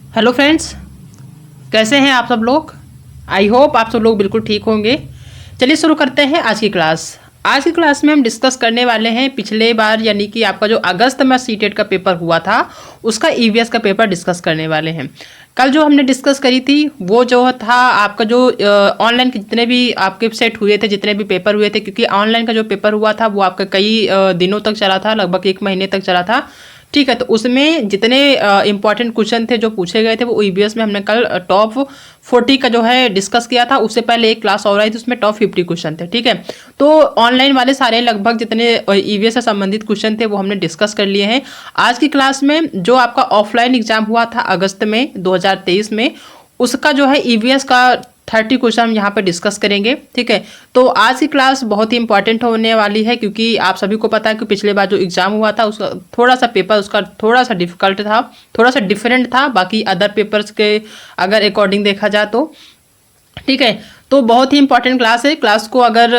Hello friends, कैसे हैं आप सब लोग। आई होप आप सब लोग बिल्कुल ठीक होंगे। चलिए शुरू करते हैं आज की क्लास। आज की क्लास में हम डिस्कस करने वाले हैं पिछले बार यानी कि आपका जो अगस्त में सीटेट का पेपर हुआ था उसका ईवीएस का पेपर डिस्कस करने वाले हैं। कल जो हमने डिस्कस करी थी वो जो था आपका जो ऑनलाइन के जितने भी आपके सेट हुए थे, जितने भी पेपर हुए थे, क्योंकि ऑनलाइन का जो पेपर हुआ था वो आपका कई दिनों तक चला था, लगभग 1 महीने तक चला था। ठीक है, तो उसमें जितने इंपॉर्टेंट क्वेश्चन थे जो पूछे गए थे वो ईवीएस में हमने कल टॉप 40 का जो है डिस्कस किया था। उससे पहले एक क्लास और आई थी, उसमें टॉप 50 क्वेश्चन थे। ठीक है, तो ऑनलाइन वाले सारे लगभग जितने ईवीएस से संबंधित क्वेश्चन थे वो हमने डिस्कस कर लिए हैं। आज की क्लास में जो आपका ऑफलाइन एग्जाम हुआ था अगस्त में 2023 में, उसका जो है ईवीएस का 30 क्वेश्चन हम यहाँ पे डिस्कस करेंगे। ठीक है, तो आज की क्लास बहुत ही इंपॉर्टेंट होने वाली है क्योंकि आप सभी को पता है कि पिछले बार जो एग्जाम हुआ था उसका थोड़ा सा पेपर उसका थोड़ा सा डिफिकल्ट था, थोड़ा सा डिफरेंट था बाकी अदर पेपर्स के अगर अकॉर्डिंग देखा जाए तो। ठीक है, तो बहुत ही इंपॉर्टेंट क्लास है। क्लास को अगर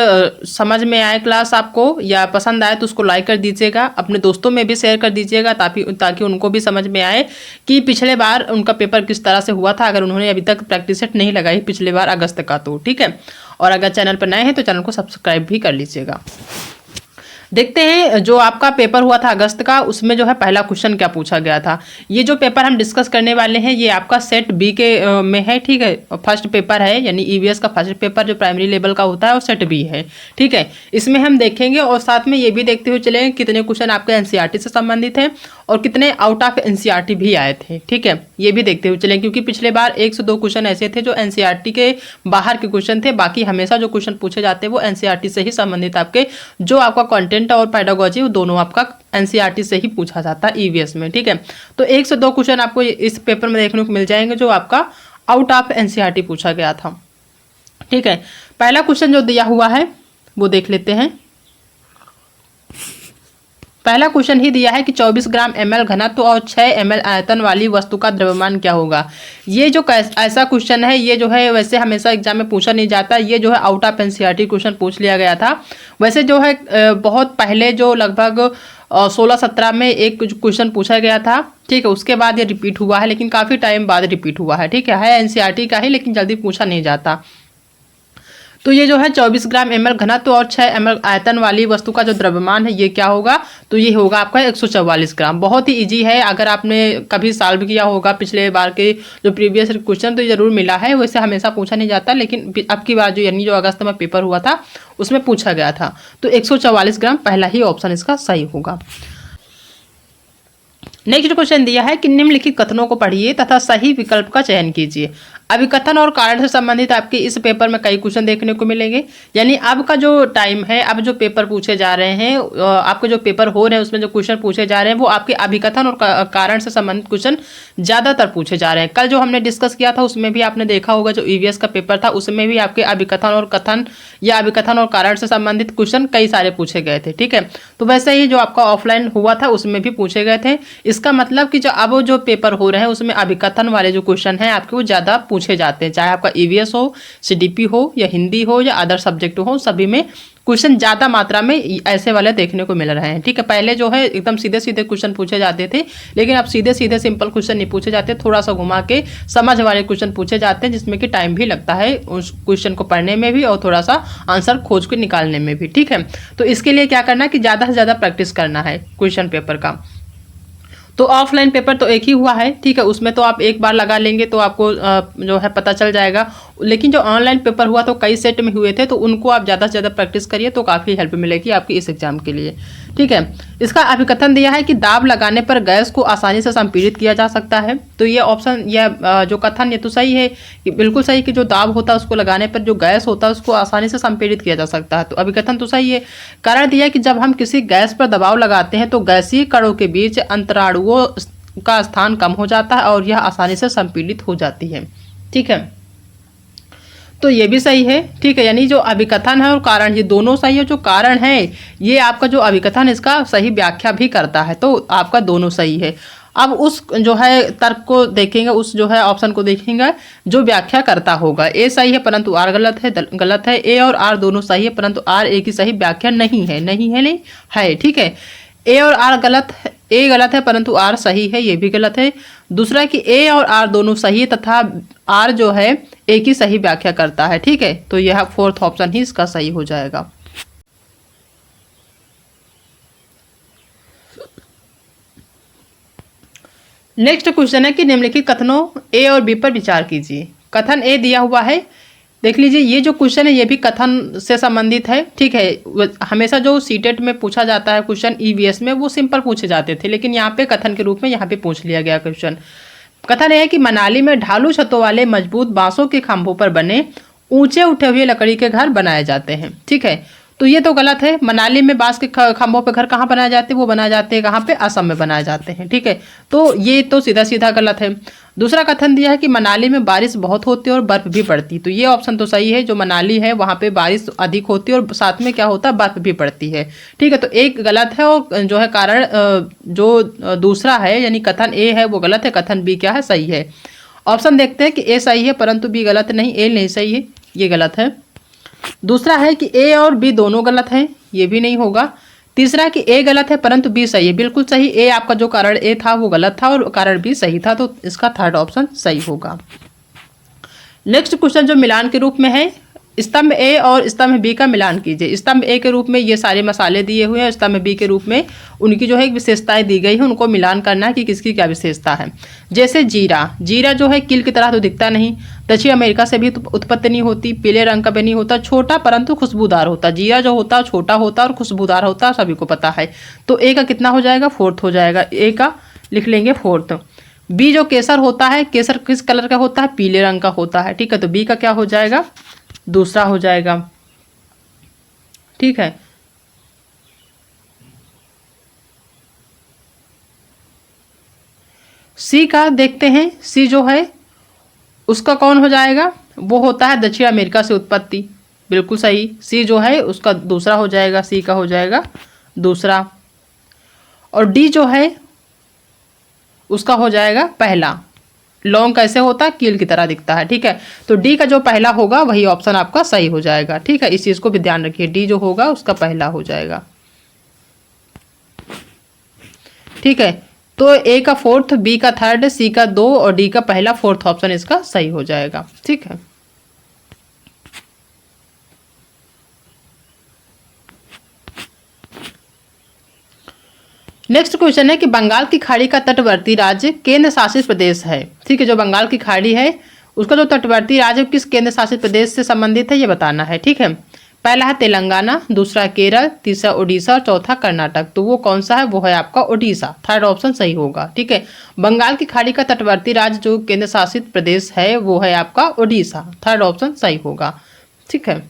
समझ में आए, क्लास आपको या पसंद आए तो उसको लाइक कर दीजिएगा, अपने दोस्तों में भी शेयर कर दीजिएगा ताकि उनको भी समझ में आए कि पिछले बार उनका पेपर किस तरह से हुआ था, अगर उन्होंने अभी तक प्रैक्टिस सेट नहीं लगाई पिछले बार अगस्त का तो। ठीक है, और अगर चैनल पर नए हैं तो चैनल को सब्सक्राइब भी कर लीजिएगा। देखते हैं जो आपका पेपर हुआ था अगस्त का, उसमें जो है पहला क्वेश्चन क्या पूछा गया था। ये जो पेपर हम डिस्कस करने वाले हैं ये आपका सेट बी के में है। ठीक है, फर्स्ट पेपर है, यानी ईवीएस का फर्स्ट पेपर जो प्राइमरी लेवल का होता है वो सेट बी है। ठीक है, इसमें हम देखेंगे और साथ में ये भी देखते हुए चलेंगे कितने क्वेश्चन आपके एनसीईआरटी से संबंधित हैं और कितने आउट ऑफ एनसीईआरटी भी आए थे। ठीक है, ये भी देखते हुए चलेंगे क्योंकि पिछले बार 1 से 2 क्वेश्चन ऐसे थे जो एनसीईआरटी के बाहर के क्वेश्चन थे, बाकी हमेशा जो क्वेश्चन पूछे जाते हैं वो एनसीईआरटी से ही संबंधित आपके जो आपका कंटेंट और पेडागोजी वो दोनों आपका एनसीईआरटी से ही पूछा जाता है ईवीएस में। ठीक है, तो 1 से 2 क्वेश्चन आपको इस पेपर में देखने को मिल जाएंगे जो आपका आउट ऑफ एनसीईआरटी पूछा गया था। ठीक है, पहला क्वेश्चन जो दिया हुआ है वो देख लेते हैं। पहला क्वेश्चन ही दिया है कि 24 ग्राम ml घनत्व और 6 ml आयतन वाली वस्तु का द्रव्यमान क्या होगा। ये जो ऐसा क्वेश्चन है ये जो है वैसे हमेशा एग्जाम में पूछा नहीं जाता, ये जो है आउट ऑफ एनसीईआरटी क्वेश्चन पूछ लिया गया था। वैसे जो है बहुत पहले जो लगभग 16-17 में एक क्वेश्चन पूछा गया था। ठीक है, उसके बाद ये रिपीट हुआ है, लेकिन काफ़ी टाइम बाद रिपीट हुआ है। ठीक है एनसीईआरटी का ही लेकिन जल्दी पूछा नहीं जाता। तो ये जो है 24 ग्राम ml घनत्व और 6 ml आयतन वाली वस्तु का जो द्रव्यमान है ये क्या होगा, तो ये होगा आपका 144 ग्राम। बहुत ही इजी है, अगर आपने कभी सॉल्व किया होगा पिछले बार के जो प्रीवियस क्वेश्चन तो जरूर मिला है। वैसे हमेशा पूछा नहीं जाता लेकिन अब की बार जो यानी जो अगस्त में पेपर हुआ था उसमें पूछा गया था। तो 144 ग्राम पहला ही ऑप्शन इसका सही होगा। नेक्स्ट क्वेश्चन दिया है कि निम्नलिखित कथनों को पढ़िए तथा सही विकल्प का चयन कीजिए। अभिकथन और कारण से संबंधित आपके इस पेपर में कई क्वेश्चन देखने को मिलेंगे, यानी अब का जो टाइम है, अब जो पेपर पूछे जा रहे हैं, आपके जो पेपर हो रहे हैं उसमें जो क्वेश्चन पूछे जा रहे हैं वो आपके अभिकथन और कारण से संबंधित क्वेश्चन ज़्यादातर पूछे जा रहे हैं। कल जो हमने डिस्कस किया था उसमें भी आपने देखा होगा जो ईवीएस का पेपर था उसमें भी आपके अभिकथन और कथन या अभिकथन और कारण से संबंधित क्वेश्चन कई सारे पूछे गए थे। ठीक है, तो वैसे ही जो आपका ऑफलाइन हुआ था उसमें भी पूछे गए थे। इसका मतलब कि जो अब जो पेपर हो रहे हैं उसमें अभिकथन वाले जो क्वेश्चन हैं आपके वो ज़्यादा पूछे जाते हैं, चाहे आपका ईवीएस हो, सीडीपी हो या हिंदी हो या अदर सब्जेक्ट हो, सभी में क्वेश्चन ज़्यादा मात्रा में ऐसे वाले देखने को मिल रहे हैं। ठीक है, पहले जो है एकदम सीधे सीधे क्वेश्चन पूछे जाते थे, लेकिन अब सीधे सीधे सिंपल क्वेश्चन नहीं पूछे जाते, थोड़ा सा घुमा के समझ वाले क्वेश्चन पूछे जाते हैं जिसमें कि टाइम भी लगता है उस क्वेश्चन को पढ़ने में भी और थोड़ा सा आंसर खोज के निकालने में भी। ठीक है, तो इसके लिए क्या करना है कि ज़्यादा से ज़्यादा प्रैक्टिस करना है क्वेश्चन पेपर का। तो ऑफलाइन पेपर तो एक ही हुआ है। ठीक है, उसमें तो आप एक बार लगा लेंगे तो आपको जो है पता चल जाएगा, लेकिन जो ऑनलाइन पेपर हुआ तो कई सेट में हुए थे तो उनको आप ज़्यादा से ज़्यादा प्रैक्टिस करिए तो काफ़ी हेल्प मिलेगी आपकी इस एग्जाम के लिए। ठीक है, इसका अभिकथन दिया है कि दाब लगाने पर गैस को आसानी से संपीड़ित किया जा सकता है। तो ये ऑप्शन या जो कथन ये तो सही है, बिल्कुल सही कि जो दाब होता है उसको लगाने पर जो गैस होता है उसको आसानी से संपीड़ित किया जा सकता है। तो अभिकथन तो सही है। कारण दिया है कि जब हम किसी गैस पर दबाव लगाते हैं तो गैसीय कणों के बीच अंतराणुओं का स्थान कम हो जाता है और यह आसानी से संपीड़ित हो जाती है। ठीक है, तो ये भी सही है। ठीक है, यानी जो अभिकथन है और कारण ये दोनों सही है। जो कारण है ये आपका जो अभिकथन इसका सही व्याख्या भी करता है, तो आपका दोनों सही है। अब उस जो है तर्क को देखेंगे, उस जो है ऑप्शन को देखेंगे जो व्याख्या करता होगा। ए सही है परंतु आर गलत है। ए और आर दोनों सही है परंतु आर ए की सही व्याख्या नहीं है। नहीं है, नहीं है। ठीक है, ए और आर गलत है, ए गलत है परंतु आर सही है, ये भी गलत है। दूसरा कि ए और आर दोनों सही है तथा आर जो है ए की सही व्याख्या करता है, ठीक है। तो यह फोर्थ ऑप्शन ही इसका सही हो जाएगा। नेक्स्ट क्वेश्चन है कि निम्नलिखित कथनों ए और बी पर विचार कीजिए। कथन ए दिया हुआ है, देख लीजिए, ये जो क्वेश्चन है ये भी कथन से संबंधित है, ठीक है। हमेशा जो सीटेट में पूछा जाता है क्वेश्चन ईवीएस में वो सिंपल पूछे जाते थे, लेकिन यहाँ पे कथन के रूप में यहाँ पे पूछ लिया गया क्वेश्चन। कथन है कि मनाली में ढालू छतों वाले मजबूत बांसों के खंभों पर बने ऊंचे उठे हुए लकड़ी के घर बनाए जाते हैं, ठीक है। तो ये तो गलत है। मनाली में बांस के खंभों पे घर कहाँ बनाए जाते हैं, वो बनाए जाते हैं कहाँ पे, असम में बनाए जाते हैं, ठीक है। तो ये तो सीधा सीधा गलत है। दूसरा कथन दिया है कि मनाली में बारिश बहुत होती है और बर्फ भी पड़ती, तो ये ऑप्शन तो सही है। जो मनाली है वहाँ पे बारिश अधिक होती है और साथ में क्या होता है, बर्फ भी पड़ती है, ठीक है। तो एक गलत है और जो है कारण जो दूसरा है यानी कथन ए है वो गलत है, कथन बी क्या है, सही है। ऑप्शन देखते हैं कि ए सही है परंतु बी गलत नहीं, ए नहीं सही है, ये गलत है। दूसरा है कि ए और बी दोनों गलत हैं, ये भी नहीं होगा। तीसरा कि ए गलत है परंतु बी सही है, बिल्कुल सही। ए आपका जो कारण ए था वो गलत था और कारण बी सही था, तो इसका थर्ड ऑप्शन सही होगा। नेक्स्ट क्वेश्चन जो मिलान के रूप में है, स्तंभ ए और स्तंभ बी का मिलान कीजिए। स्तंभ ए के रूप में ये सारे मसाले दिए हुए हैं, स्तंभ बी के रूप में उनकी जो है एक विशेषताएं दी गई है, उनको मिलान करना है कि किसकी क्या विशेषता है। जैसे जीरा, जीरा जो है किल की तरह तो दिखता नहीं, दक्षिण अमेरिका से भी उत्पत्ति नहीं होती, पीले रंग का भी नहीं होता, छोटा परंतु खुशबूदार होता। जीरा जो होता है छोटा होता और खुशबूदार होता, सभी को पता है। तो ए का कितना हो जाएगा, फोर्थ हो जाएगा, ए का लिख लेंगे फोर्थ। बी जो केसर होता है, केसर किस कलर का होता है, पीले रंग का होता है, ठीक है। तो बी का क्या हो जाएगा, दूसरा हो जाएगा, ठीक है। सी का देखते हैं, सी जो है उसका कौन हो जाएगा, वो होता है दक्षिण अमेरिका से उत्पत्ति, बिल्कुल सही। सी जो है उसका दूसरा हो जाएगा, सी का हो जाएगा दूसरा। और डी जो है उसका हो जाएगा पहला। लौंग कैसे होता है, कील की तरह दिखता है, ठीक है। तो डी का जो पहला होगा वही ऑप्शन आपका सही हो जाएगा, ठीक है। इस चीज को भी ध्यान रखिए, डी जो होगा उसका पहला हो जाएगा, ठीक है। तो ए का फोर्थ, बी का थर्ड, सी का दो और डी का पहला, फोर्थ ऑप्शन इसका सही हो जाएगा, ठीक है। नेक्स्ट क्वेश्चन है कि बंगाल की खाड़ी का तटवर्ती राज्य केंद्र शासित प्रदेश है, ठीक है। जो बंगाल की खाड़ी है उसका जो तटवर्ती राज्य किस केंद्र शासित प्रदेश से संबंधित है ये बताना है, ठीक है। पहला है तेलंगाना, दूसरा केरल, तीसरा उड़ीसा और चौथा कर्नाटक। तो वो कौन सा है, वो है आपका उड़ीसा, थर्ड ऑप्शन सही होगा, ठीक है। बंगाल की खाड़ी का तटवर्ती राज्य जो केंद्र शासित प्रदेश है वो है आपका उड़ीसा, थर्ड ऑप्शन सही होगा, ठीक है।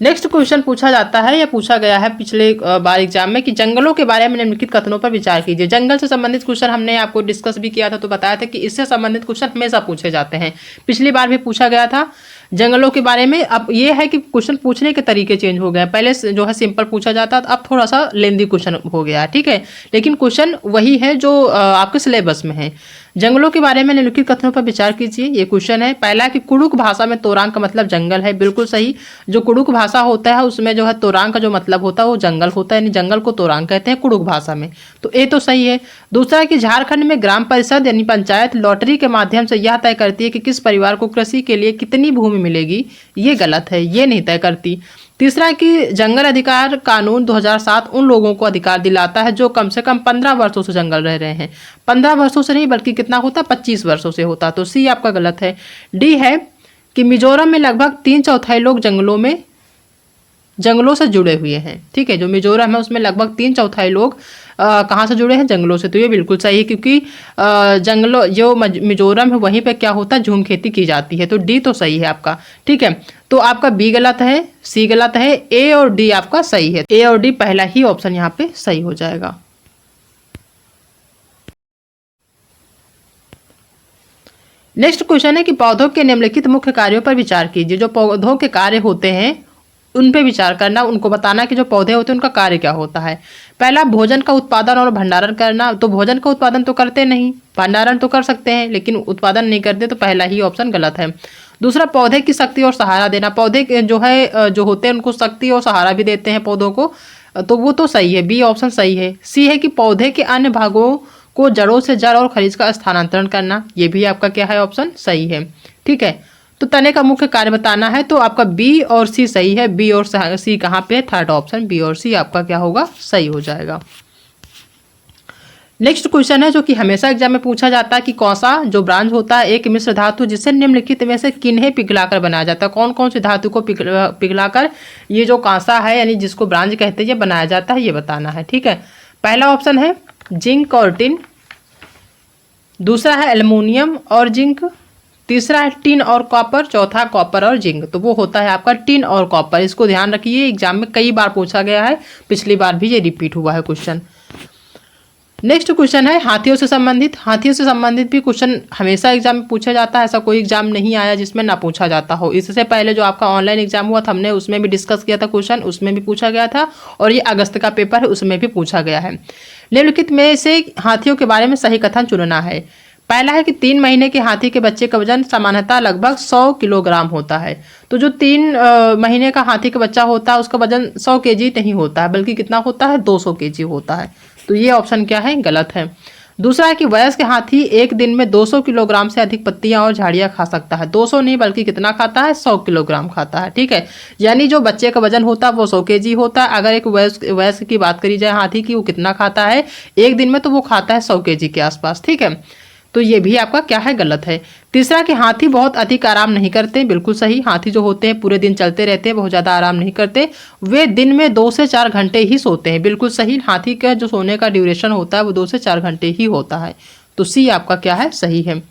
नेक्स्ट क्वेश्चन पूछा जाता है या पूछा गया है पिछले बार एग्जाम में कि जंगलों के बारे में निम्नलिखित कथनों पर विचार कीजिए। जंगल से संबंधित क्वेश्चन हमने आपको डिस्कस भी किया था, तो बताया था कि इससे संबंधित क्वेश्चन हमेशा पूछे जाते हैं, पिछली बार भी पूछा गया था जंगलों के बारे में। अब ये है कि क्वेश्चन पूछने के तरीके चेंज हो गए, पहले जो है सिंपल पूछा जाता था, अब थोड़ा सा लेंदी क्वेश्चन हो गया, ठीक है। लेकिन क्वेश्चन वही है जो आपके सिलेबस में है। जंगलों के बारे में निम्नलिखित कथनों पर विचार कीजिए, ये क्वेश्चन है। पहला कि कुड़ुक भाषा में तोरांग का मतलब जंगल है, बिल्कुल सही। जो कुड़ुक भाषा होता है उसमें जो है तोरांग का जो मतलब होता है वो जंगल होता है, यानी जंगल को तोरांग कहते हैं कुड़ुक भाषा में, तो ये तो सही है। दूसरा कि झारखंड में ग्राम परिषद यानी पंचायत लॉटरी के माध्यम से यह तय करती है कि किस परिवार को कृषि के लिए कितनी भूमि मिलेगी, ये गलत है, ये नहीं तय करती। तीसरा कि जंगल अधिकार कानून 2007 उन लोगों को अधिकार दिलाता है जो कम से कम 15 वर्षों से जंगल रह रहे हैं, 15 वर्षों से नहीं बल्कि कितना होता, 25 वर्षों से होता, तो सी आपका गलत है। डी है कि मिजोरम में लगभग 3/4 लोग जंगलों से जुड़े हुए हैं, ठीक है। जो मिजोरम है उसमें लगभग 3/4 लोग कहाँ से जुड़े हैं, जंगलों से, तो ये बिल्कुल सही है क्योंकि जंगलों जो मिजोरम है वहीं पे क्या होता है, झूम खेती की जाती है, तो डी तो सही है आपका, ठीक है। तो आपका बी गलत है, सी गलत है, ए और डी आपका सही है, ए और डी पहला ही ऑप्शन यहाँ पे सही हो जाएगा। नेक्स्ट क्वेश्चन है कि पौधों के निम्नलिखित मुख्य कार्यों पर विचार कीजिए। जो पौधों के कार्य होते हैं उन पे विचार करना, उनको बताना कि जो पौधे होते हैं उनका कार्य क्या होता है। पहला भोजन का उत्पादन और भंडारण करना, तो भोजन का उत्पादन तो करते नहीं, भंडारण तो कर सकते हैं लेकिन उत्पादन नहीं करते, तो पहला ही ऑप्शन गलत है। दूसरा पौधे की शक्ति और सहारा देना, पौधे जो होते हैं उनको शक्ति और सहारा भी देते हैं पौधों को, तो वो तो सही है, बी ऑप्शन सही है। सी है कि पौधे के अन्य भागों को जड़ों से जड़ और खनिज का स्थानांतरण करना, ये भी आपका क्या है, ऑप्शन सही है। ठीक है, तो तने का मुख्य कार्य बताना है, तो आपका बी और सी सही है। बी और सी कहाँ पे है, थर्ड ऑप्शन बी और सी आपका क्या होगा, सही हो जाएगा। नेक्स्ट क्वेश्चन है जो कि हमेशा एग्जाम में पूछा जाता है कि कौन सा जो ब्रांच होता है एक मिश्र धातु जिसे निम्नलिखित में से किन्हें पिघलाकर बनाया जाता है, कौन कौन सी धातु को पिघलाकर ये जो कांसा है यानी जिसको ब्रांच कहते हैं ये बनाया जाता है, ये बताना है। ठीक है, पहला ऑप्शन है जिंक और टिन, दूसरा है एल्युमिनियम और जिंक, तीसरा है टिन और कॉपर, चौथा कॉपर और जिंक। तो वो होता है आपका टिन और कॉपर, इसको ध्यान रखिए, एग्जाम में कई बार पूछा गया है, पिछली बार भी ये रिपीट हुआ है क्वेश्चन। नेक्स्ट क्वेश्चन है हाथियों से संबंधित। हाथियों से संबंधित भी क्वेश्चन हमेशा एग्जाम में पूछा जाता है, ऐसा कोई एग्जाम नहीं आया जिसमें ना पूछा जाता हो। इससे पहले जो आपका ऑनलाइन एग्जाम हुआ था हमने उसमें भी डिस्कस किया था क्वेश्चन, उसमें भी पूछा गया था, और ये अगस्त का पेपर है उसमें भी पूछा गया है। निम्नलिखित में से हाथियों के बारे में सही कथन चुनना है। पहला है कि 3 महीने के हाथी के बच्चे का वजन सामान्यतः लगभग 100 किलोग्राम होता है। तो जो 3 महीने का हाथी का बच्चा होता है उसका वजन 100 केजी नहीं होता है, बल्कि कितना होता है, 200 केजी होता है। तो ये ऑप्शन क्या है, गलत है। दूसरा है कि वयस्क हाथी एक दिन में 200 किलोग्राम से अधिक पत्तियां और झाड़ियां खा सकता है। 200 नहीं बल्कि कितना खाता है, 100 किलोग्राम खाता है। ठीक है, यानी जो बच्चे का वजन होता है वो 100 केजी होता है। अगर एक वयस्क की बात करी जाए हाथी की, वो कितना खाता है एक दिन में, तो वो खाता है 100 केजी के आसपास। ठीक है, तो ये भी आपका क्या है, गलत है। तीसरा कि हाथी बहुत अधिक आराम नहीं करते, बिल्कुल सही। हाथी जो होते हैं पूरे दिन चलते रहते हैं, बहुत ज़्यादा आराम नहीं करते, वे दिन में 2 से 4 घंटे ही सोते हैं, बिल्कुल सही। हाथी का जो सोने का ड्यूरेशन होता है वो 2 से 4 घंटे ही होता है। तो सी आपका क्या है, सही है।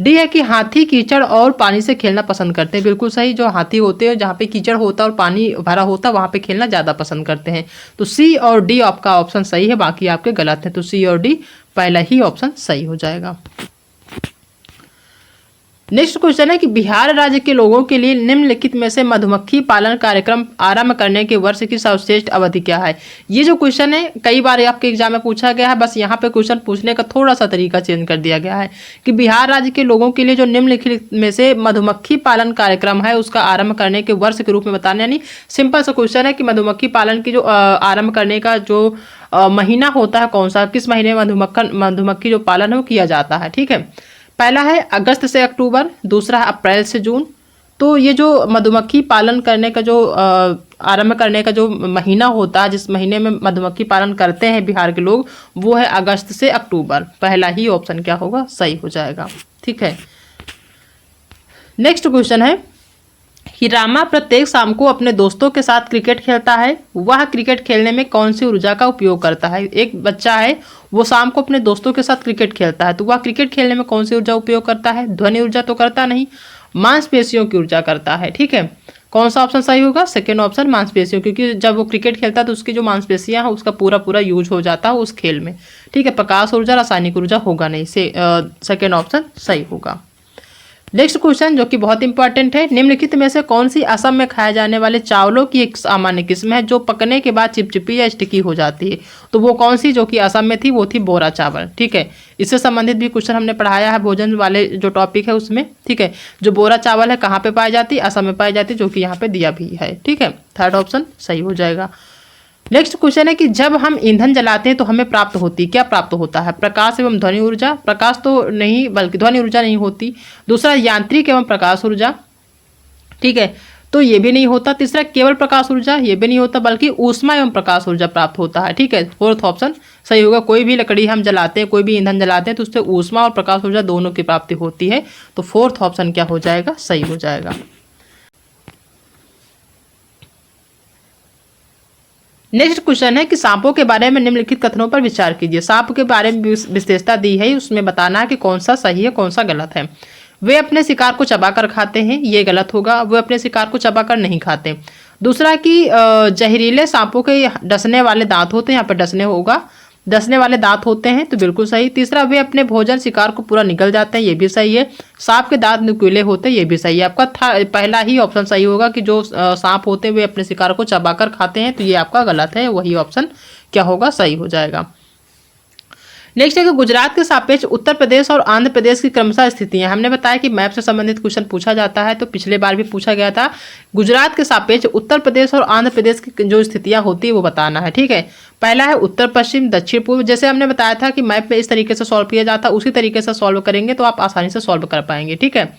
डी है कि हाथी कीचड़ और पानी से खेलना पसंद करते हैं, बिल्कुल सही। जो हाथी होते हैं जहाँ पे कीचड़ होता है और पानी भरा होता है वहाँ पे खेलना ज़्यादा पसंद करते हैं। तो सी और डी आपका ऑप्शन सही है, बाकी आपके गलत है। तो सी और डी पहला ही ऑप्शन सही हो जाएगा। नेक्स्ट क्वेश्चन है कि बिहार राज्य के लोगों के लिए निम्नलिखित में से मधुमक्खी पालन कार्यक्रम आरंभ करने के वर्ष की सर्वश्रेष्ठ अवधि क्या है। ये जो क्वेश्चन है कई बार आपके एग्जाम में पूछा गया है, बस यहाँ पे क्वेश्चन पूछने का थोड़ा सा तरीका चेंज कर दिया गया है कि बिहार राज्य के लोगों के लिए जो निम्नलिखित में से मधुमक्खी पालन कार्यक्रम है उसका आरंभ करने के वर्ष के रूप में बताना। यानी सिंपल सा क्वेश्चन है कि मधुमक्खी पालन की जो आरंभ करने का जो महीना होता है कौन सा, किस महीने में मधुमक्खी जो पालन है वो किया जाता है। ठीक है, पहला है अगस्त से अक्टूबर, दूसरा है अप्रैल से जून। तो ये जो मधुमक्खी पालन करने का जो आरंभ करने का जो महीना होता है, जिस महीने में मधुमक्खी पालन करते हैं बिहार के लोग, वो है अगस्त से अक्टूबर। पहला ही ऑप्शन क्या होगा, सही हो जाएगा। ठीक है, नेक्स्ट क्वेश्चन है कि रामा प्रत्येक शाम को अपने दोस्तों के साथ क्रिकेट खेलता है, वह क्रिकेट खेलने में कौन सी ऊर्जा का उपयोग करता है। एक बच्चा है वो शाम को अपने दोस्तों के साथ क्रिकेट खेलता है, तो वह क्रिकेट खेलने में कौन सी ऊर्जा उपयोग करता है। ध्वनि ऊर्जा तो करता नहीं, मांसपेशियों की ऊर्जा करता है। ठीक है, कौन सा ऑप्शन सही होगा, सेकेंड ऑप्शन मांसपेशियों, क्योंकि जब वो क्रिकेट खेलता है तो उसकी जो मांसपेशियां हैं उसका पूरा पूरा यूज हो जाता है उस खेल में। ठीक है, प्रकाश ऊर्जा रासायनिक ऊर्जा होगा नहीं, सेकेंड ऑप्शन सही होगा। नेक्स्ट क्वेश्चन जो कि बहुत इंपॉर्टेंट है, निम्नलिखित में से कौन सी असम में खाए जाने वाले चावलों की एक सामान्य किस्म है जो पकने के बाद चिपचिपी या स्टिकी हो जाती है। तो वो कौन सी जो कि असम में थी, वो थी बोरा चावल। ठीक है, इससे संबंधित भी क्वेश्चन हमने पढ़ाया है भोजन वाले जो टॉपिक है उसमें। ठीक है, जो बोरा चावल है कहाँ पे पाई जाती है, असम में पाई जाती है, जो कि यहाँ पे दिया भी है। ठीक है, थर्ड ऑप्शन सही हो जाएगा। नेक्स्ट क्वेश्चन है कि जब हम ईंधन जलाते हैं तो हमें प्राप्त होती, क्या प्राप्त होता है, प्रकाश एवं ध्वनि ऊर्जा। प्रकाश तो नहीं बल्कि ध्वनि ऊर्जा नहीं होती। दूसरा यांत्रिक एवं प्रकाश ऊर्जा। ठीक है, तो ये भी नहीं होता। तीसरा केवल प्रकाश ऊर्जा, ये भी नहीं होता, बल्कि ऊष्मा एवं प्रकाश ऊर्जा प्राप्त होता है। ठीक है, फोर्थ ऑप्शन सही होगा। कोई भी लकड़ी हम जलाते हैं, कोई भी ईंधन जलाते हैं तो उससे ऊष्मा और प्रकाश ऊर्जा दोनों की प्राप्ति होती है। तो फोर्थ ऑप्शन क्या हो जाएगा, सही हो जाएगा। नेक्स्ट क्वेश्चन है कि सांपों के बारे में निम्नलिखित कथनों पर विचार कीजिए। सांप के बारे में विशेषता दी है, उसमें बताना है कि कौन सा सही है कौन सा गलत है। वे अपने शिकार को चबाकर खाते हैं, ये गलत होगा। वे अपने शिकार को चबाकर नहीं खाते। दूसरा कि जहरीले सांपों के डसने वाले दांत होते हैं, यहाँ पर डसने होगा, डसने वाले दांत होते हैं, तो बिल्कुल सही। तीसरा वे अपने भोजन शिकार को पूरा निगल जाते हैं, ये भी सही है। सांप के दांत नुकीले होते हैं, ये भी सही है। आपका पहला ही ऑप्शन सही होगा कि जो सांप होते हैं वे अपने शिकार को चबाकर खाते हैं, तो ये आपका गलत है। वही ऑप्शन क्या होगा, सही हो जाएगा। नेक्स्ट है कि गुजरात के सापेक्ष उत्तर प्रदेश और आंध्र प्रदेश की क्रमशः स्थितियां। हमने बताया कि मैप से संबंधित क्वेश्चन पूछा जाता है, तो पिछले बार भी पूछा गया था। गुजरात के सापेक्ष उत्तर प्रदेश और आंध्र प्रदेश की जो स्थितियां होती है वो बताना है, ठीक है। पहला है उत्तर पश्चिम दक्षिण पूर्व। जैसे हमने बताया था कि मैप में इस तरीके से सॉल्व किया जाता है, उसी तरीके से सॉल्व करेंगे तो आप आसानी से सॉल्व कर पाएंगे, ठीक है।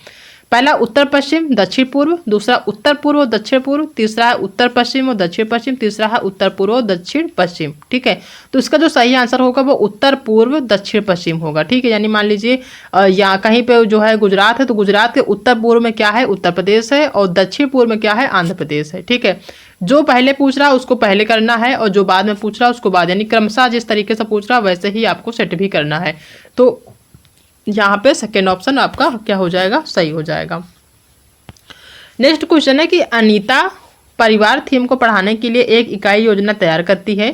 पहला उत्तर पश्चिम दक्षिण पूर्व, दूसरा उत्तर पूर्व और दक्षिण पूर्व, तीसरा है उत्तर पश्चिम और दक्षिण पश्चिम, तीसरा है उत्तर पूर्व और दक्षिण पश्चिम, ठीक है। तो इसका जो सही आंसर होगा वो उत्तर पूर्व दक्षिण पश्चिम होगा, ठीक है। यानी मान लीजिए यहाँ कहीं पे जो है गुजरात है, तो गुजरात के उत्तर पूर्व में क्या है, उत्तर प्रदेश है, और दक्षिण पूर्व में क्या है, आंध्र प्रदेश है, ठीक है। जो पहले पूछ रहा है उसको पहले करना है, और जो बाद में पूछ रहा है उसको बाद, यानी क्रमशः जिस तरीके से पूछ रहा है वैसे ही आपको सेट भी करना है। तो यहाँ पे सेकेंड ऑप्शन आपका क्या हो जाएगा, सही हो जाएगा। नेक्स्ट क्वेश्चन है कि अनीता परिवार थीम को पढ़ाने के लिए एक इकाई योजना तैयार करती है,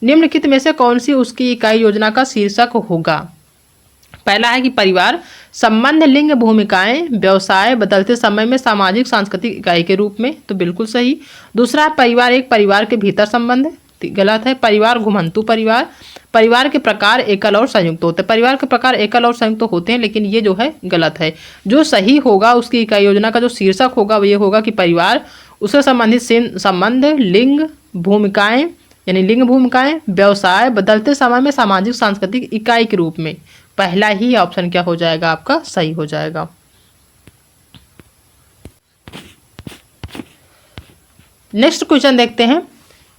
निम्नलिखित में से कौन सी उसकी इकाई योजना का शीर्षक होगा। पहला है कि परिवार संबंध, लिंग, भूमिकाएं, व्यवसाय, बदलते समय में सामाजिक सांस्कृतिक इकाई के रूप में, तो बिल्कुल सही। दूसरा है परिवार एक परिवार के भीतर संबंध, गलत है। परिवार घुमंतु परिवार, परिवार के प्रकार एकल और संयुक्त होते हैं। परिवार के प्रकार एकल और संयुक्त होते हैं, लेकिन ये जो है गलत है। जो सही होगा उसकी इकाई योजना का जो शीर्षक होगा वो ये होगा कि परिवार, उससे संबंधित संबंध, लिंग, भूमिकाएं यानी लिंग भूमिकाएं, व्यवसाय, बदलते समय में सामाजिक सांस्कृतिक इकाई के रूप में। पहला ही ऑप्शन क्या हो जाएगा, आपका सही हो जाएगा। नेक्स्ट क्वेश्चन देखते हैं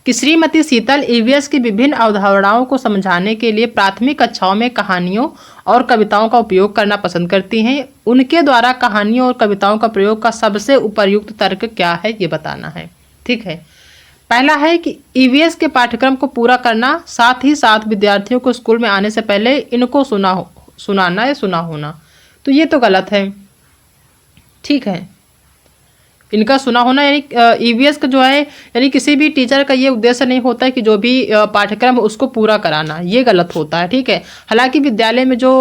कि श्रीमती शीतल ईवीएस की विभिन्न अवधारणाओं को समझाने के लिए प्राथमिक कक्षाओं में कहानियों और कविताओं का उपयोग करना पसंद करती हैं। उनके द्वारा कहानियों और कविताओं का प्रयोग का सबसे उपयुक्त तर्क क्या है, ये बताना है, ठीक है। पहला है कि ईवीएस के पाठ्यक्रम को पूरा करना, साथ ही साथ विद्यार्थियों को स्कूल में आने से पहले इनको सुनाना या सुना होना, तो ये तो गलत है, ठीक है। इनका सुना होना यानी ईवीएस का जो है यानी किसी भी टीचर का ये उद्देश्य नहीं होता है कि जो भी पाठ्यक्रम उसको पूरा कराना, ये गलत होता है, ठीक है। हालांकि विद्यालय में जो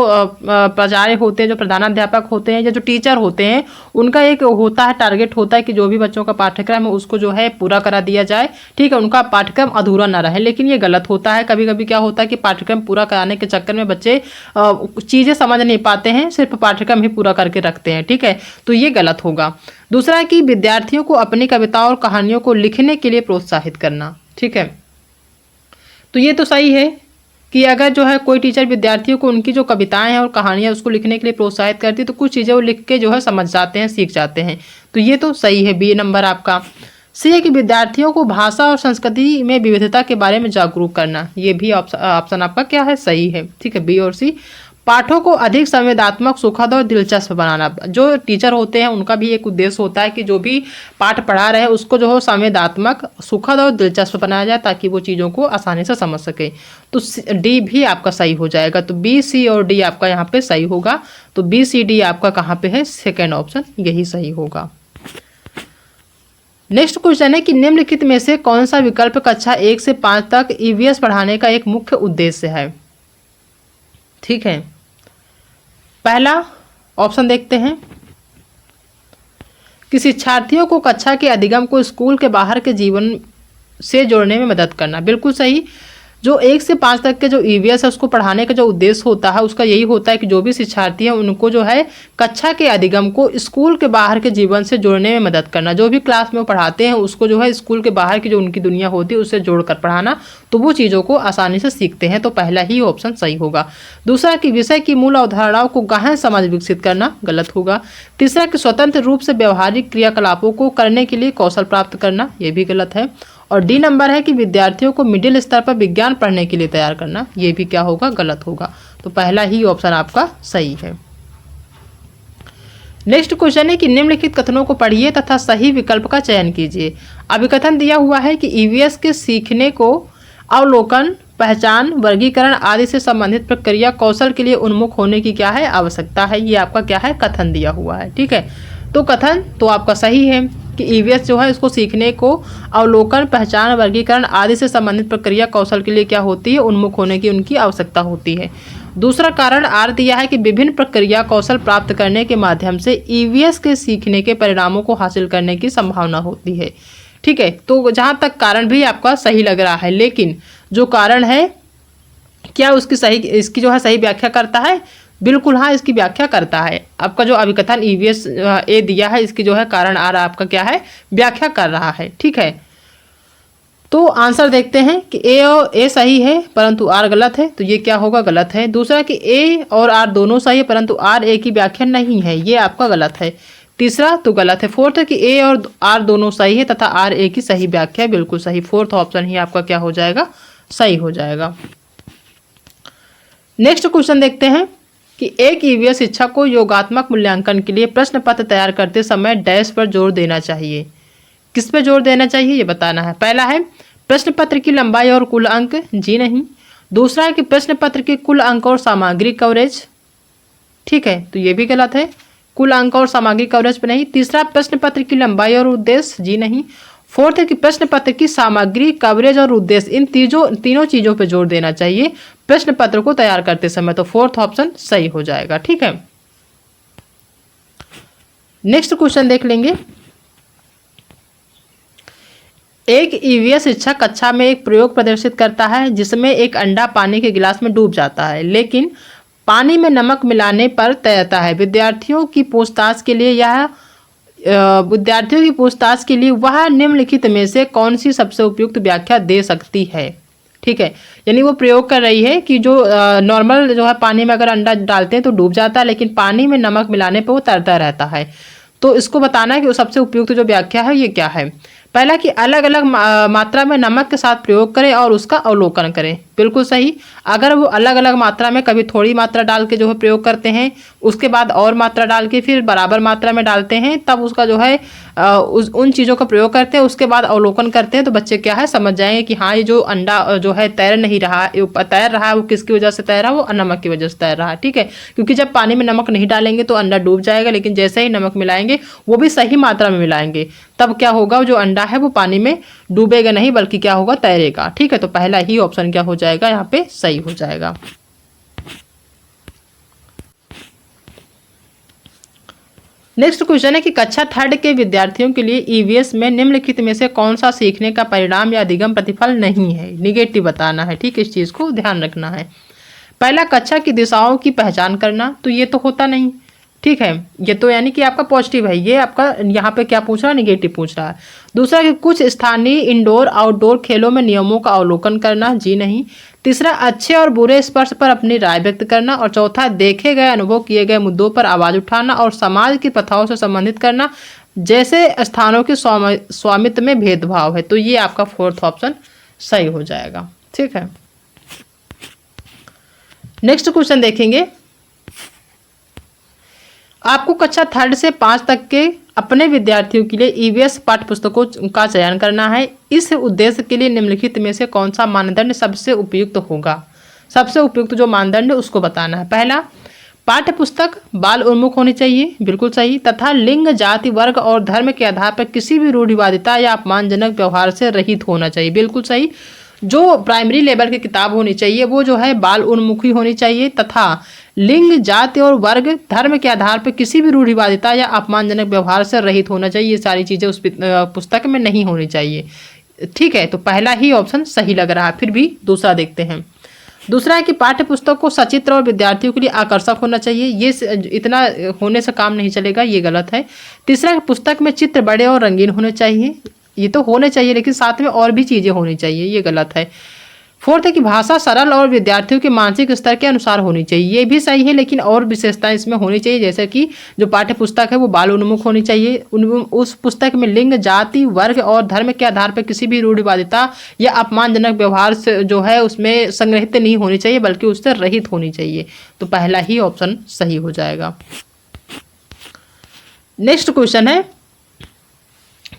प्राचार्य होते हैं, जो प्रधानाध्यापक होते हैं या जो टीचर होते हैं, उनका एक होता है टारगेट होता है कि जो भी बच्चों का पाठ्यक्रम है उसको जो है पूरा करा दिया जाए, ठीक है, उनका पाठ्यक्रम अधूरा ना रहे। लेकिन ये गलत होता है, कभी कभी क्या होता है कि पाठ्यक्रम पूरा कराने के चक्कर में बच्चे चीज़ें समझ नहीं पाते हैं, सिर्फ पाठ्यक्रम ही पूरा करके रखते हैं, ठीक है, तो ये गलत होगा। दूसरा है कि विद्यार्थियों को अपनी कविताओं और कहानियों को लिखने के लिए प्रोत्साहित करना, ठीक है, तो ये तो सही है कि अगर जो है कोई टीचर विद्यार्थियों को उनकी जो कविताएं हैं और कहानियां उसको लिखने के लिए प्रोत्साहित करती है, तो कुछ चीज़ें वो लिख के जो है समझ जाते हैं, सीख जाते हैं, तो ये तो सही है, बी नंबर आपका। सी है कि विद्यार्थियों को भाषा और संस्कृति में विविधता के बारे में जागरूक करना, ये भी ऑप्शन आपका क्या है, सही है, ठीक है, बी और सी। पाठों को अधिक संवेदात्मक, सुखद और दिलचस्प बनाना, जो टीचर होते हैं उनका भी एक उद्देश्य होता है कि जो भी पाठ पढ़ा रहे हैं उसको जो हो संवेदात्मक, सुखद और दिलचस्प बनाया जाए ताकि वो चीज़ों को आसानी से समझ सके, तो डी भी आपका सही हो जाएगा। तो बी, सी और डी आपका यहाँ पे सही होगा, तो बी, सी, डी आपका कहाँ पे है, सेकेंड ऑप्शन यही सही होगा। नेक्स्ट क्वेश्चन है कि निम्नलिखित में से कौन सा विकल्प कक्षा 1 से 5 तक ईवीएस पढ़ाने का एक मुख्य उद्देश्य है, ठीक है। पहला ऑप्शन देखते हैं कि शिक्षार्थियों को कक्षा के अधिगम को स्कूल के बाहर के जीवन से जोड़ने में मदद करना, बिल्कुल सही। जो 1 से 5 तक के जो ईवीएस है उसको पढ़ाने का जो उद्देश्य होता है उसका यही होता है कि जो भी शिक्षार्थी हैं उनको जो है कक्षा के अधिगम को स्कूल के बाहर के जीवन से जोड़ने में मदद करना, जो भी क्लास में वो पढ़ाते हैं उसको जो है स्कूल के बाहर की जो उनकी दुनिया होती है उससे जोड़कर पढ़ाना, तो वो चीज़ों को आसानी से सीखते हैं, तो पहला ही ऑप्शन सही होगा। दूसरा कि विषय की मूल अवधारणाओं को गहन समझ विकसित करना, गलत होगा। तीसरा कि स्वतंत्र रूप से व्यवहारिक क्रियाकलापों को करने के लिए कौशल प्राप्त करना, ये भी गलत है। और डी नंबर है कि विद्यार्थियों को मिडिल स्तर पर विज्ञान पढ़ने के लिए तैयार करना, ये भी क्या होगा, गलत होगा, तो पहला ही ऑप्शन आपका सही है। नेक्स्ट क्वेश्चन है कि निम्नलिखित कथनों को पढ़िए तथा सही विकल्प का चयन कीजिए। अभिकथन दिया हुआ है कि ईवीएस के सीखने को अवलोकन, पहचान, वर्गीकरण आदि से संबंधित प्रक्रिया कौशल के लिए उन्मुख होने की क्या है, आवश्यकता है, ये आपका क्या है, कथन दिया हुआ है, ठीक है। तो कथन तो आपका सही है कि ईवीएस जो है इसको सीखने को अवलोकन, पहचान, वर्गीकरण आदि से संबंधित प्रक्रिया कौशल के लिए क्या होती है, उन्मुख होने की उनकी आवश्यकता होती है। दूसरा कारण आर दिया है कि विभिन्न प्रक्रिया कौशल प्राप्त करने के माध्यम से ईवीएस के सीखने के परिणामों को हासिल करने की संभावना होती है, ठीक है। तो जहाँ तक कारण भी आपका सही लग रहा है, लेकिन जो कारण है क्या उसकी सही इसकी जो है सही व्याख्या करता है? बिल्कुल हाँ, इसकी व्याख्या करता है। आपका जो अभिकथन ईवीएस ए दिया है, इसकी जो है कारण आर आपका क्या है, व्याख्या कर रहा है। ठीक है, तो आंसर देखते हैं कि ए सही है परंतु आर गलत है, तो ये क्या होगा, गलत है। दूसरा कि ए और आर दोनों सही है परंतु आर ए की व्याख्या नहीं है, ये आपका गलत है। तीसरा तो गलत है। फोर्थ है कि ए और आर दोनों सही है तथा आर ए की सही व्याख्या, बिल्कुल सही। फोर्थ ऑप्शन ही आपका क्या हो जाएगा, सही हो जाएगा। नेक्स्ट क्वेश्चन देखते हैं कि एक ईवीएस शिक्षक को योगात्मक मूल्यांकन के लिए प्रश्न पत्र तैयार करते समय डैश पर जोर देना चाहिए। किस पे जोर देना चाहिए ये बताना है। पहला है प्रश्न पत्र की लंबाई और कुल अंक, जी नहीं। दूसरा है कि प्रश्न पत्र के कुल अंक और सामग्री कवरेज, ठीक है, तो ये भी गलत है, कुल अंक और सामग्री कवरेज पे नहीं। तीसरा प्रश्न पत्र की लंबाई और उद्देश्य, जी नहीं। फोर्थ है कि प्रश्न पत्र की सामग्री कवरेज और उद्देश्य, इन तीनों चीजों पे जोर देना चाहिए प्रश्न पत्र को तैयार करते समय, तो फोर्थ ऑप्शन सही हो जाएगा। ठीक है, नेक्स्ट क्वेश्चन देख लेंगे। एक ईवीएस शिक्षक कक्षा में एक प्रयोग प्रदर्शित करता है जिसमें एक अंडा पानी के गिलास में डूब जाता है लेकिन पानी में नमक मिलाने पर तैरता है। विद्यार्थियों की पूछताछ के लिए वह निम्नलिखित में से कौन सी सबसे उपयुक्त व्याख्या दे सकती है। ठीक है, यानी वो प्रयोग कर रही है कि जो नॉर्मल जो है पानी में अगर अंडा डालते हैं तो डूब जाता है लेकिन पानी में नमक मिलाने पर वो तैरता रहता है। तो इसको बताना है कि वो सबसे उपयुक्त जो व्याख्या है ये क्या है। पहला कि अलग अलग मात्रा में नमक के साथ प्रयोग करें और उसका अवलोकन करें, बिल्कुल सही। अगर वो अलग अलग मात्रा में कभी थोड़ी मात्रा डाल के जो है प्रयोग करते हैं, उसके बाद और मात्रा डाल के फिर बराबर मात्रा में डालते हैं, तब उसका जो है उन चीज़ों का प्रयोग करते हैं, उसके बाद अवलोकन करते हैं, तो बच्चे क्या है समझ जाएंगे कि हाँ ये जो अंडा जो है तैर नहीं रहा, तैर रहा है वो किसकी वजह से तैर रहा है, वो नमक की वजह से तैर रहा है। ठीक है, क्योंकि जब पानी में नमक नहीं डालेंगे तो अंडा डूब जाएगा, लेकिन जैसे ही नमक मिलाएंगे वो भी सही मात्रा में मिलाएंगे, तब क्या होगा, जो अंडा है वो पानी में डूबेगा नहीं बल्कि क्या होगा, तैरेगा। ठीक है, तो पहला ही ऑप्शन क्या हो जाएगा, यहाँ पे सही हो जाएगा। नेक्स्ट क्वेश्चन है कि कक्षा थर्ड के विद्यार्थियों के लिए ईवीएस में निम्नलिखित में से कौन सा सीखने का परिणाम या अधिगम प्रतिफल नहीं है, निगेटिव बताना है। ठीक है, इस चीज को ध्यान रखना है। पहला, कक्षा की दिशाओं की पहचान करना, तो ये तो होता नहीं। ठीक है, ये तो यानी कि आपका पॉजिटिव है, ये आपका यहाँ पे क्या पूछ रहा है, निगेटिव पूछ रहा है। दूसरा कि कुछ स्थानीय इंडोर आउटडोर खेलों में नियमों का अवलोकन करना, जी नहीं। तीसरा, अच्छे और बुरे स्पर्श पर अपनी राय व्यक्त करना। और चौथा, देखे गए अनुभव किए गए मुद्दों पर आवाज उठाना और समाज की प्रथाओं से संबंधित करना, जैसे स्थानों के स्वामित्व में भेदभाव है, तो ये आपका फोर्थ ऑप्शन सही हो जाएगा। ठीक है, नेक्स्ट क्वेश्चन देखेंगे। आपको कक्षा थर्ड से 5 तक के अपने विद्यार्थियों के लिए ईवीएस पाठ्य पुस्तकों का चयन करना है। इस उद्देश्य के लिए निम्नलिखित में से कौन सा मानदंड सबसे उपयुक्त होगा। सबसे उपयुक्त जो मानदंड है उसको बताना है। पहला, पाठ्य पुस्तक बाल उन्मुख होनी चाहिए, बिल्कुल सही, तथा लिंग, जाति, वर्ग और धर्म के आधार पर किसी भी रूढ़िवादिता या अपमानजनक व्यवहार से रहित होना चाहिए, बिल्कुल सही। जो प्राइमरी लेवल की किताब होनी चाहिए वो जो है बाल उन्मुखी होनी चाहिए, तथा लिंग, जाति और वर्ग, धर्म के आधार पर किसी भी रूढ़िवादिता या अपमानजनक व्यवहार से रहित होना चाहिए। ये सारी चीज़ें उस पुस्तक में नहीं होनी चाहिए। ठीक है, तो पहला ही ऑप्शन सही लग रहा है। फिर भी दूसरा देखते हैं। दूसरा है कि पाठ्य पुस्तक को सचित्र और विद्यार्थियों के लिए आकर्षक होना चाहिए, ये इतना होने से काम नहीं चलेगा, ये गलत है। तीसरा, पुस्तक में चित्र बड़े और रंगीन होने चाहिए, ये तो होने चाहिए लेकिन साथ में और भी चीज़ें होनी चाहिए, ये गलत है। फोर्थ है कि भाषा सरल और विद्यार्थियों के मानसिक स्तर के अनुसार होनी चाहिए, ये भी सही है लेकिन और विशेषताएं इसमें होनी चाहिए, जैसे कि जो पाठ्य पुस्तक है वो बाल उन्मुख होनी चाहिए। उस पुस्तक में लिंग, जाति, वर्ग और धर्म के आधार पर किसी भी रूढ़िवादिता या अपमानजनक व्यवहार से जो है उसमें संग्रहित नहीं होनी चाहिए बल्कि उससे रहित होनी चाहिए, तो पहला ही ऑप्शन सही हो जाएगा। नेक्स्ट क्वेश्चन है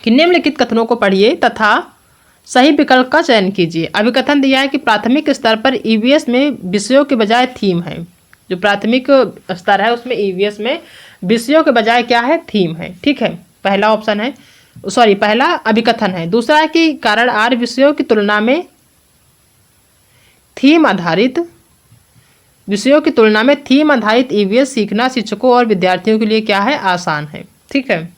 कि निम्नलिखित कथनों को पढ़िए तथा सही विकल्प का चयन कीजिए। अभिकथन दिया है कि प्राथमिक स्तर पर ईवीएस में विषयों के बजाय थीम है। जो प्राथमिक स्तर है उसमें ईवीएस में विषयों के बजाय क्या है, थीम है। ठीक है, पहला ऑप्शन है, सॉरी पहला अभिकथन है। दूसरा है कि कारण आर विषयों की तुलना में थीम आधारित ईवीएस सीखना शिक्षकों और विद्यार्थियों के लिए क्या है, आसान है। ठीक है,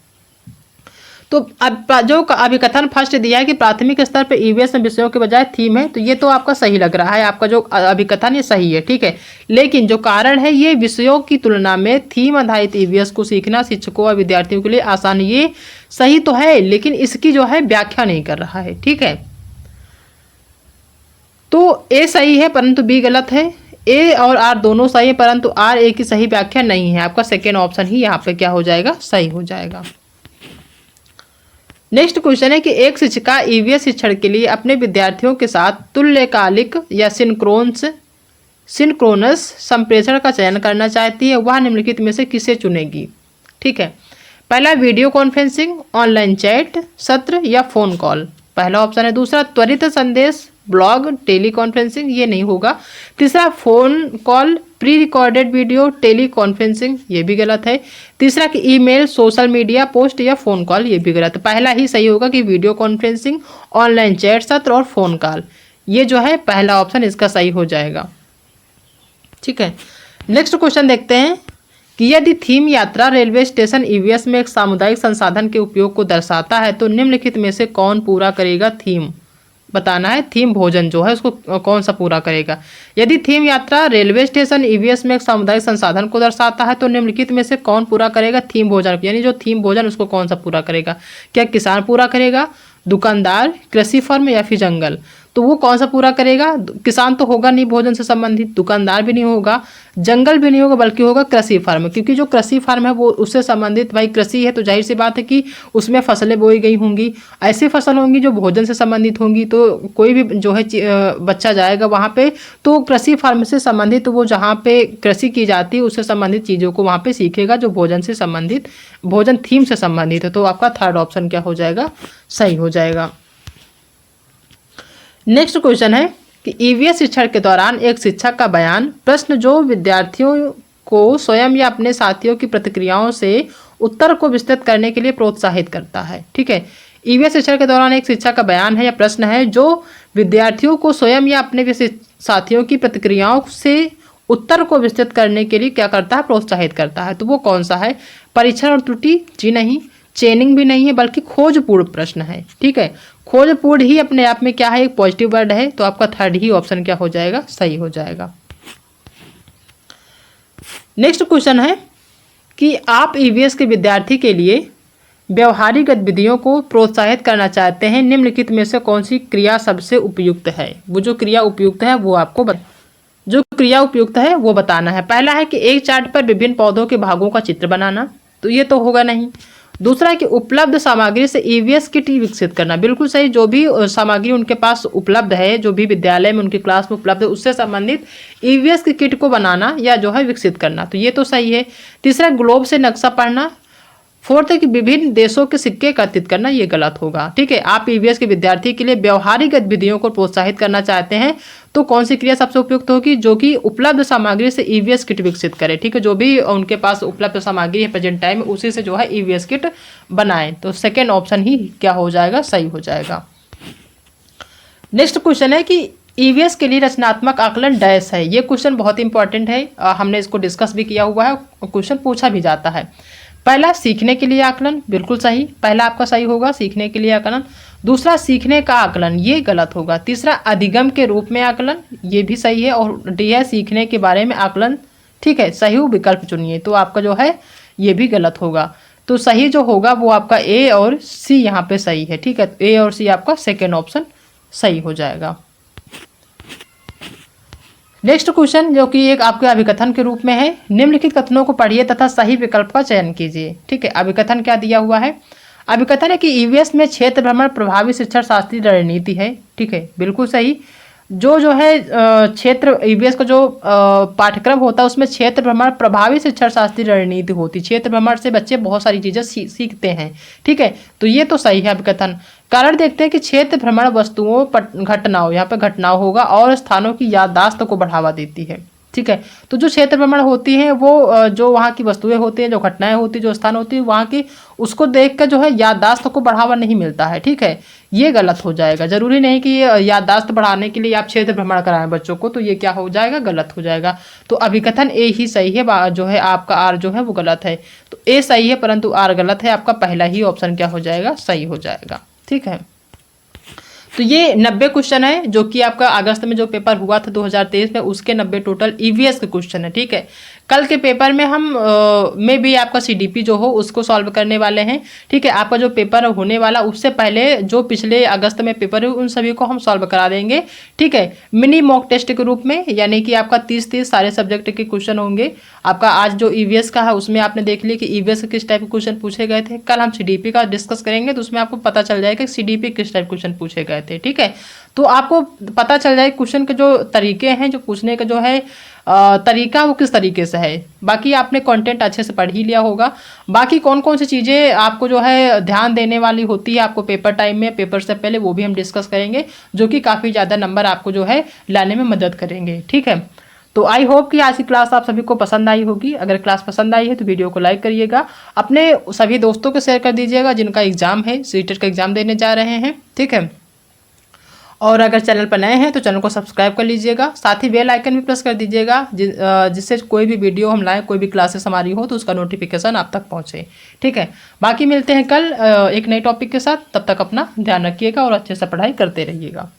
तो अब जो अभिकथन फर्स्ट दिया है कि प्राथमिक स्तर पर ईवीएस में विषयों के बजाय थीम है, तो ये तो आपका सही लग रहा है, आपका जो अभिकथन ये सही है, ठीक है। लेकिन जो कारण है, ये विषयों की तुलना में थीम आधारित ईवीएस को सीखना शिक्षकों और विद्यार्थियों के लिए आसान, ये सही तो है, लेकिन इसकी जो है व्याख्या नहीं कर रहा है, ठीक है। तो ए सही है परंतु बी गलत है। ए और आर दोनों सही है परंतु आर ए की सही व्याख्या नहीं है। आपका सेकेंड ऑप्शन ही यहाँ पे क्या हो जाएगा, सही हो जाएगा। नेक्स्ट क्वेश्चन है कि एक शिक्षिका ईवीएस शिक्षण के लिए अपने विद्यार्थियों के साथ तुल्यकालिक या सिंक्रोनस संप्रेषण का चयन करना चाहती है, वह निम्नलिखित में से किसे चुनेगी, ठीक है। पहला वीडियो कॉन्फ्रेंसिंग, ऑनलाइन चैट सत्र या फोन कॉल, पहला ऑप्शन है। दूसरा त्वरित संदेश, ब्लॉग, टेली कॉन्फ्रेंसिंग, ये नहीं होगा। तीसरा phone call, pre recorded video, tele conferencing, ये भी गलत है। तीसरा कि ईमेल, सोशल मीडिया पोस्ट या फोन कॉल, ये भी गलत है। पहला ही सही होगा कि वीडियो कॉन्फ्रेंसिंग, ऑनलाइन चैट सत्र और फोन कॉल, ये जो है पहला ऑप्शन इसका सही हो जाएगा, ठीक है। नेक्स्ट क्वेश्चन देखते हैं कि यदि थीम यात्रा रेलवे स्टेशन ईवीएस में एक सामुदायिक संसाधन के उपयोग को दर्शाता है तो निम्नलिखित में से कौन पूरा करेगा थीम, बताना है। थीम भोजन जो है उसको कौन सा पूरा करेगा। यदि थीम यात्रा रेलवे स्टेशन ईवीएस में एक सामुदायिक संसाधन को दर्शाता है तो निम्नलिखित में से कौन पूरा करेगा थीम भोजन, यानी जो थीम भोजन उसको कौन सा पूरा करेगा। क्या किसान पूरा करेगा, दुकानदार, कृषि फर्म या फिर जंगल। तो वो कौन सा पूरा करेगा, किसान तो होगा नहीं भोजन से संबंधित, दुकानदार भी नहीं होगा, जंगल भी नहीं होगा, बल्कि होगा कृषि फार्म, क्योंकि जो कृषि फार्म है वो उससे संबंधित भाई कृषि है, तो जाहिर सी बात है कि उसमें फसलें बोई गई होंगी, ऐसी फसल होंगी जो भोजन से संबंधित होंगी। तो कोई भी जो है बच्चा जाएगा वहाँ पे तो कृषि फार्म से संबंधित, वो जहाँ पे कृषि की जाती है उससे संबंधित चीज़ों को वहाँ पे सीखेगा जो भोजन से संबंधित, भोजन थीम से संबंधित है। तो आपका थर्ड ऑप्शन क्या हो जाएगा, सही हो जाएगा। नेक्स्ट क्वेश्चन है कि ईवीएस शिक्षण के दौरान एक शिक्षक का बयान, प्रश्न जो विद्यार्थियों को स्वयं या अपने साथियों की प्रतिक्रियाओं से उत्तर को विस्तृत करने के लिए प्रोत्साहित करता है, ठीक है। ईवीएस शिक्षण के दौरान एक शिक्षक का बयान है या प्रश्न है जो विद्यार्थियों को स्वयं या अपने साथियों की प्रतिक्रियाओं से उत्तर को विस्तृत करने के लिए क्या करता है, प्रोत्साहित करता है। तो वो कौन सा है, परीक्षण और त्रुटि, जी नहीं, चेनिंग भी नहीं है, बल्कि खोजपूर्ण प्रश्न है, ठीक है। खोजपूर्ण ही अपने आप में क्या है, एक पॉजिटिव वर्ड है, तो आपका थर्ड ही ऑप्शन क्या हो जाएगा, सही हो जाएगा। नेक्स्ट क्वेश्चन है कि आप ईवीएस के विद्यार्थी के लिए व्यवहारिक गतिविधियों को प्रोत्साहित करना चाहते हैं, निम्नलिखित में से कौन सी क्रिया सबसे उपयुक्त है। वो जो क्रिया उपयुक्त है वो आपको जो क्रिया उपयुक्त है वो बताना है। पहला है कि एक चार्ट पर विभिन्न पौधों के भागों का चित्र बनाना, तो ये तो होगा नहीं। दूसरा है कि उपलब्ध सामग्री से ईवीएस किट विकसित करना, बिल्कुल सही, जो भी सामग्री उनके पास उपलब्ध है, जो भी विद्यालय में उनकी क्लास में उपलब्ध है, उससे संबंधित ईवीएस की किट को बनाना या जो है विकसित करना, तो ये तो सही है। तीसरा ग्लोब से नक्शा पढ़ना। फोर्थ है कि विभिन्न देशों के सिक्के एकत्रित करना, ये गलत होगा, ठीक है। आप ईवीएस के विद्यार्थी के लिए व्यवहारिक गतिविधियों को प्रोत्साहित करना चाहते हैं तो कौन सी क्रिया सबसे उपयुक्त होगी, जो कि उपलब्ध सामग्री से ईवीएस किट विकसित करे, ठीक है। जो भी उनके पास उपलब्ध सामग्री है प्रेजेंट टाइम में उसी से जो है ईवीएस किट बनाए, तो सेकेंड ऑप्शन ही क्या हो जाएगा, सही हो जाएगा। नेक्स्ट क्वेश्चन है कि ईवीएस के लिए रचनात्मक आकलन डैश है। ये क्वेश्चन बहुत इंपॉर्टेंट है, हमने इसको डिस्कस भी किया हुआ है, क्वेश्चन पूछा भी जाता है। पहला सीखने के लिए आकलन, बिल्कुल सही, पहला आपका सही होगा, सीखने के लिए आकलन। दूसरा सीखने का आकलन, ये गलत होगा। तीसरा अधिगम के रूप में आकलन, ये भी सही है। और डी है सीखने के बारे में आकलन, ठीक है, सही विकल्प चुनिए, तो आपका जो है ये भी गलत होगा। तो सही जो होगा वो आपका ए और सी यहाँ पे सही है, ठीक है। ए और सी आपका सेकेंड ऑप्शन सही हो जाएगा। नेक्स्ट क्वेश्चन जो कि एक आपके अभिकथन के रूप में है, निम्नलिखित कथनों को पढ़िए तथा सही विकल्प का चयन कीजिए, ठीक है। अभिकथन क्या दिया हुआ है, अभिकथन है कि ईवीएस में क्षेत्र भ्रमण प्रभावी शिक्षण शास्त्रीय रणनीति है, ठीक है, बिल्कुल सही। जो है क्षेत्र ईवीएस का जो पाठ्यक्रम होता है उसमें क्षेत्र भ्रमण प्रभावी शिक्षण शास्त्रीय रणनीति होती है। क्षेत्र भ्रमण से बच्चे बहुत सारी चीज़ें सीखते हैं, ठीक है, तो ये तो सही है अभिकथन। कारण देखते हैं कि क्षेत्र भ्रमण वस्तुओं घटनाओं, यहाँ पे घटनाओं होगा, और स्थानों की याददाश्त को बढ़ावा देती है, ठीक है। तो जो क्षेत्र भ्रमण होती है वो जो वहाँ की वस्तुएं होती हैं, जो घटनाएं होती हैं, जो स्थान होती है वहाँ की, उसको देख कर जो है याददाश्त को बढ़ावा नहीं मिलता है। ठीक है, ये गलत हो जाएगा। जरूरी नहीं कि याददाश्त बढ़ाने के लिए आप क्षेत्र भ्रमण कराएं बच्चों को, तो ये क्या हो जाएगा, गलत हो जाएगा। तो अभिकथन ए ही सही है, जो है आपका आर जो है वो गलत है। तो ए सही है परंतु आर गलत है, आपका पहला ही ऑप्शन क्या हो जाएगा, सही हो जाएगा। ठीक है, तो ये 90 क्वेश्चन है जो कि आपका अगस्त में जो पेपर हुआ था 2023 में, उसके 90 टोटल ईवीएस के क्वेश्चन है। ठीक है, कल के पेपर में हम में भी आपका सीडीपी जो हो उसको सॉल्व करने वाले हैं। ठीक है, आपका जो पेपर होने वाला उससे पहले जो पिछले अगस्त में पेपर हुए उन सभी को हम सॉल्व करा देंगे। ठीक है, मिनी मॉक टेस्ट के रूप में, यानी कि आपका 30 सारे सब्जेक्ट के क्वेश्चन होंगे। आपका आज जो ईवीएस का है उसमें आपने देख लिया कि ईवीएस के किस टाइप के क्वेश्चन पूछे गए थे। कल हम सीडीपी का डिस्कस करेंगे तो उसमें आपको पता चल जाएगा कि सीडीपी किस टाइप क्वेश्चन पूछे गए थे। ठीक है, तो आपको पता चल जाए क्वेश्चन के जो तरीके हैं, जो पूछने का जो है तरीका वो किस तरीके से है। बाकी आपने कंटेंट अच्छे से पढ़ ही लिया होगा। बाकी कौन कौन सी चीज़ें आपको जो है ध्यान देने वाली होती है आपको पेपर टाइम में, पेपर से पहले, वो भी हम डिस्कस करेंगे, जो कि काफ़ी ज़्यादा नंबर आपको जो है लाने में मदद करेंगे। ठीक है, तो आई होप कि आज की क्लास आप सभी को पसंद आई होगी। अगर क्लास पसंद आई है तो वीडियो को लाइक करिएगा, अपने सभी दोस्तों को शेयर कर दीजिएगा जिनका एग्जाम है, सीटेट का एग्जाम देने जा रहे हैं। ठीक है, और अगर चैनल पर नए हैं तो चैनल को सब्सक्राइब कर लीजिएगा, साथ ही बेल आइकन भी प्रेस कर दीजिएगा जिससे कोई भी वीडियो हम लाएँ, कोई भी क्लासेस हमारी हो तो उसका नोटिफिकेशन आप तक पहुँचे। ठीक है, बाकी मिलते हैं कल एक नए टॉपिक के साथ। तब तक अपना ध्यान रखिएगा और अच्छे से पढ़ाई करते रहिएगा।